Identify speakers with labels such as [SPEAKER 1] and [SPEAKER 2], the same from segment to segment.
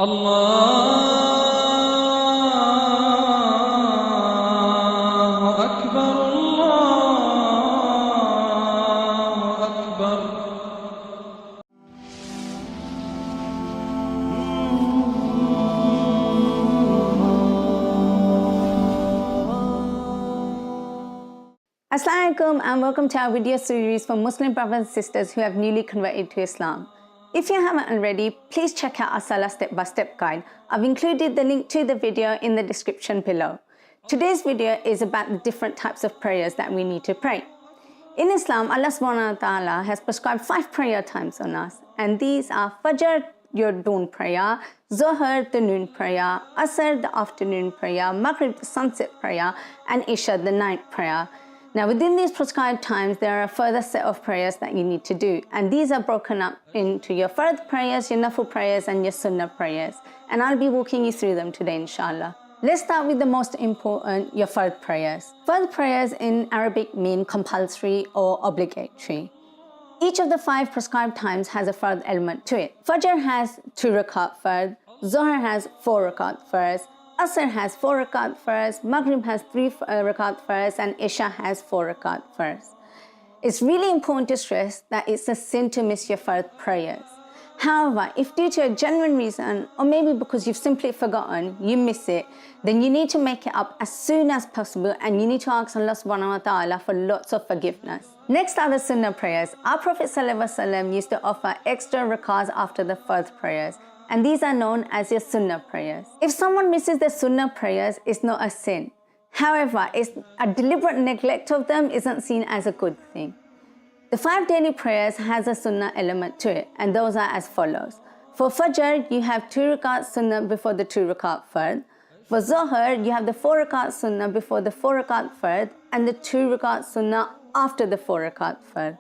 [SPEAKER 1] الله أكبر الله أكبر.
[SPEAKER 2] Assalamu alaikum and welcome to our video series for Muslim brothers and sisters who have newly converted to Islam. If you haven't already, please check out our Salah step-by-step guide. I've included the link to the video in the description below. Today's video is about the different types of prayers that we need to pray. In Islam, Allah subhanahu wa ta'ala has prescribed 5 prayer times on us, and these are Fajr, your dawn prayer, Zuhr, the noon prayer, Asr, the afternoon prayer, Maghrib, the sunset prayer, and Isha, the night prayer. Now, within these prescribed times, there are a further set of prayers that you need to do. And these are broken up into your Fard prayers, your Nafl prayers, and your Sunnah prayers. And I'll be walking you through them today, inshallah. Let's start with the most important, your Fard prayers. Fard prayers in Arabic mean compulsory or obligatory. Each of the 5 prescribed times has a Fard element to it. Fajr has 2 rakat Fard, Zuhr has 4 rakat first, Asr has 4 rakat first, Maghrib has 3 rakat first, and Isha has 4 rakat first. It's really important to stress that it's a sin to miss your Fard prayers. However, if due to a genuine reason, or maybe because you've simply forgotten, you miss it, then you need to make it up as soon as possible, and you need to ask Allah subhanahu wa ta'ala for lots of forgiveness. Next are the Sunnah prayers. Our Prophet ﷺ used to offer extra rakats after the Fard prayers, and these are known as your Sunnah prayers. If someone misses the Sunnah prayers, it's not a sin. However, a deliberate neglect of them isn't seen as a good thing. The 5 daily prayers has a Sunnah element to it, and those are as follows. For Fajr, you have 2 rakat Sunnah before the 2 rakat Fard. For Zuhr, you have the 4 rakat Sunnah before the 4 rakat Fard, and the 2 rakat Sunnah after the 4 rakat Fard.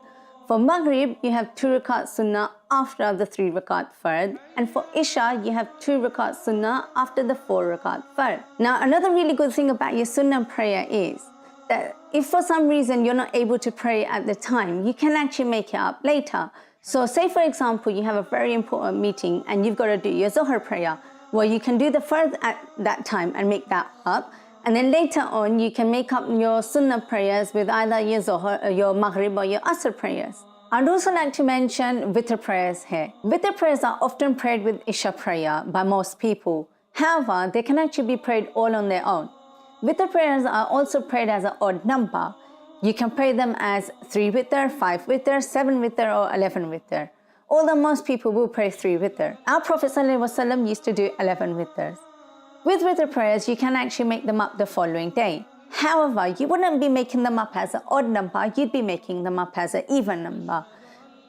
[SPEAKER 2] For Maghrib, you have 2 rakat Sunnah after the 3 rakat Fard, and for Isha, you have 2 rakat Sunnah after the 4 rakat Fard. Now, another really good thing about your Sunnah prayer is that if for some reason you're not able to pray at the time, you can actually make it up later. So say for example, you have a very important meeting and you've got to do your Zuhr prayer. Well, you can do the Fard at that time and make that up. And then later on, you can make up your Sunnah prayers with either your Zuhr, your Maghrib or your Asr prayers. I'd also like to mention Witr prayers here. Witr prayers are often prayed with Isha prayer by most people. However, they can actually be prayed all on their own. Witr prayers are also prayed as an odd number. You can pray them as 3 witr, 5 witr, 7 witr, or 11 witr. Although most people will pray 3 witr. Our Prophet ﷺ used to do 11 witrs. With witr prayers, you can actually make them up the following day. However, you wouldn't be making them up as an odd number, you'd be making them up as an even number.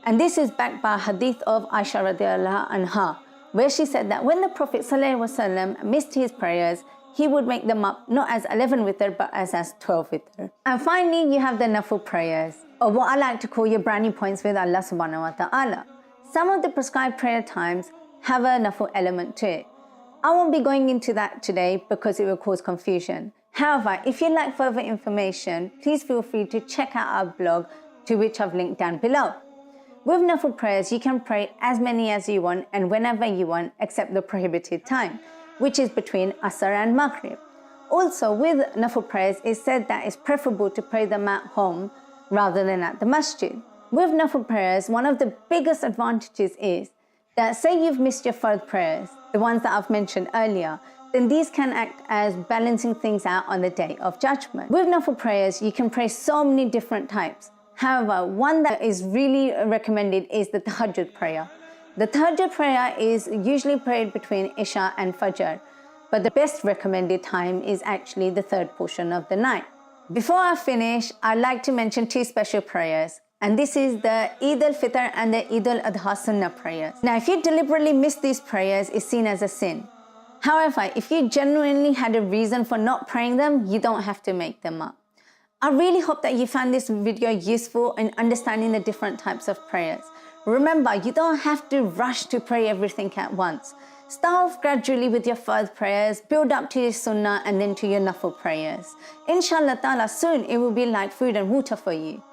[SPEAKER 2] And this is backed by a hadith of Aisha radiallahu anha, where she said that when the Prophet ﷺ missed his prayers, he would make them up not as 11 witr but as 12 witr. And finally, you have the Nafl prayers, or what I like to call your brownie points with Allah subhanahu wa ta'ala. Some of the prescribed prayer times have a Nafl element to it. I won't be going into that today because it will cause confusion. However, if you'd like further information, please feel free to check out our blog, to which I've linked down below. With Nafl prayers, you can pray as many as you want and whenever you want, except the prohibited time, which is between Asr and Maghrib. Also, with Nafl prayers, it's said that it's preferable to pray them at home rather than at the masjid. With Nafl prayers, one of the biggest advantages is that say you've missed your Fard prayers, the ones that I've mentioned earlier, then these can act as balancing things out on the Day of Judgment. With Nafl prayers, you can pray so many different types. However, one that is really recommended is the Tahajjud prayer. The Tahajjud prayer is usually prayed between Isha and Fajr, but the best recommended time is actually the 3rd portion of the night. Before I finish, I'd like to mention 2 special prayers, and this is the Eid al-Fitr and the Eid al-Adha Sunnah prayers. Now, if you deliberately miss these prayers, it's seen as a sin. However, if you genuinely had a reason for not praying them, you don't have to make them up. I really hope that you found this video useful in understanding the different types of prayers. Remember, you don't have to rush to pray everything at once. Start off gradually with your Fard prayers, build up to your Sunnah and then to your Nafl prayers. Inshallah ta'ala, soon it will be like food and water for you.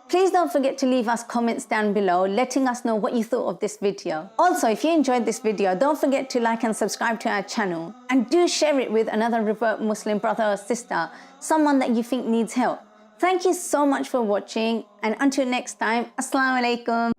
[SPEAKER 2] Please don't forget to leave us comments down below letting us know what you thought of this video. Also, if you enjoyed this video, don't forget to like and subscribe to our channel, and do share it with another revert Muslim brother or sister, someone that you think needs help. Thank you so much for watching, and until next time, Assalamu alaikum.